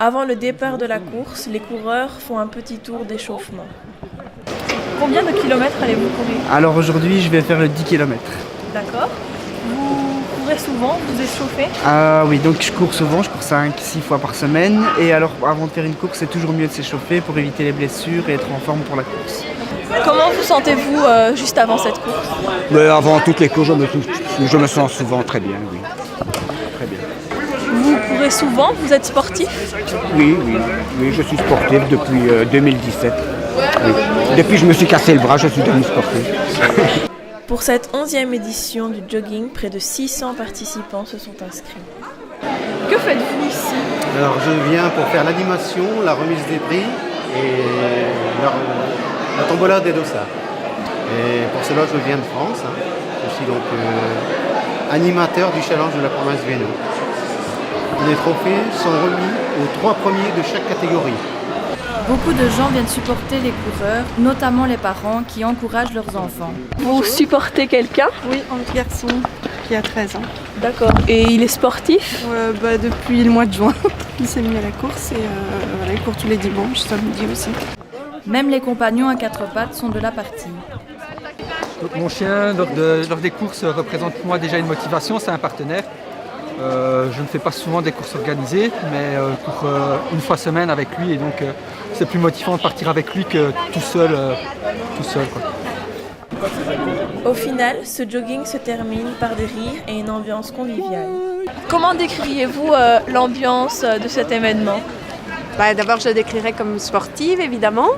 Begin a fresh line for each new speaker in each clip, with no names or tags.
Avant le départ de la course, les coureurs font un petit tour d'échauffement.
Combien de kilomètres allez-vous courir?
Alors aujourd'hui, je vais faire le 10 km.
D'accord. Vous courez souvent, vous échauffez?
Oui, donc je cours souvent, je cours 5-6 fois par semaine. Et alors avant de faire une course, c'est toujours mieux de s'échauffer pour éviter les blessures et être en forme pour la course.
Comment vous sentez-vous juste avant cette course?
Mais avant toutes les courses, je me sens souvent très bien, oui. Très bien.
Vous courez souvent, vous êtes sportif?
Oui, je suis sportif depuis 2017. Oui. Depuis que je me suis cassé le bras, je suis devenu sportif.
Pour cette 11e édition du jogging, près de 600 participants se sont inscrits. Que faites-vous ici?
Alors je viens pour faire l'animation, la remise des prix et la tombola des dossards. Et pour cela je viens de France. Je suis donc animateur du challenge de la province Véno. Les trophées sont remis aux 3 premiers de chaque catégorie.
Beaucoup de gens viennent supporter les coureurs, notamment les parents qui encouragent leurs enfants.
Vous supportez quelqu'un?
Oui, un garçon qui a 13 ans.
D'accord. Et il est sportif?
Depuis le mois de juin, il s'est mis à la course et il court tous les dimanches, samedi aussi.
Même les compagnons à 4 pattes sont de la partie.
Donc mon chien, lors des courses, représente pour moi déjà une motivation, c'est un partenaire. Je ne fais pas souvent des courses organisées, mais pour une fois semaine avec lui, et donc c'est plus motivant de partir avec lui que tout seul. Quoi.
Au final, ce jogging se termine par des rires et une ambiance conviviale. Comment décririez-vous l'ambiance de cet événement?
D'abord, je le décrirais comme sportive, évidemment.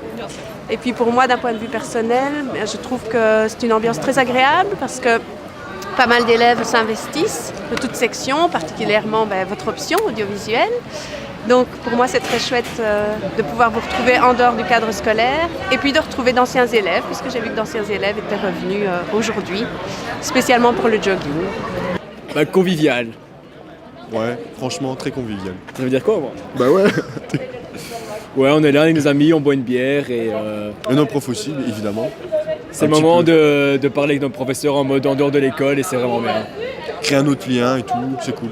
Et puis pour moi, d'un point de vue personnel, je trouve que c'est une ambiance très agréable parce que pas mal d'élèves s'investissent de toutes sections, particulièrement votre option audiovisuelle. Donc pour moi c'est très chouette de pouvoir vous retrouver en dehors du cadre scolaire et puis de retrouver d'anciens élèves, puisque j'ai vu que d'anciens élèves étaient revenus aujourd'hui, spécialement pour le jogging.
Convivial.
Ouais, franchement très convivial.
Ça veut dire quoi moi?
Bah ouais.
Ouais, on est là avec nos amis, on boit une bière et
nos profs aussi, évidemment.
C'est le moment de parler avec nos professeurs en mode en dehors de l'école et c'est vraiment bien.
Créer un autre lien et tout, c'est cool.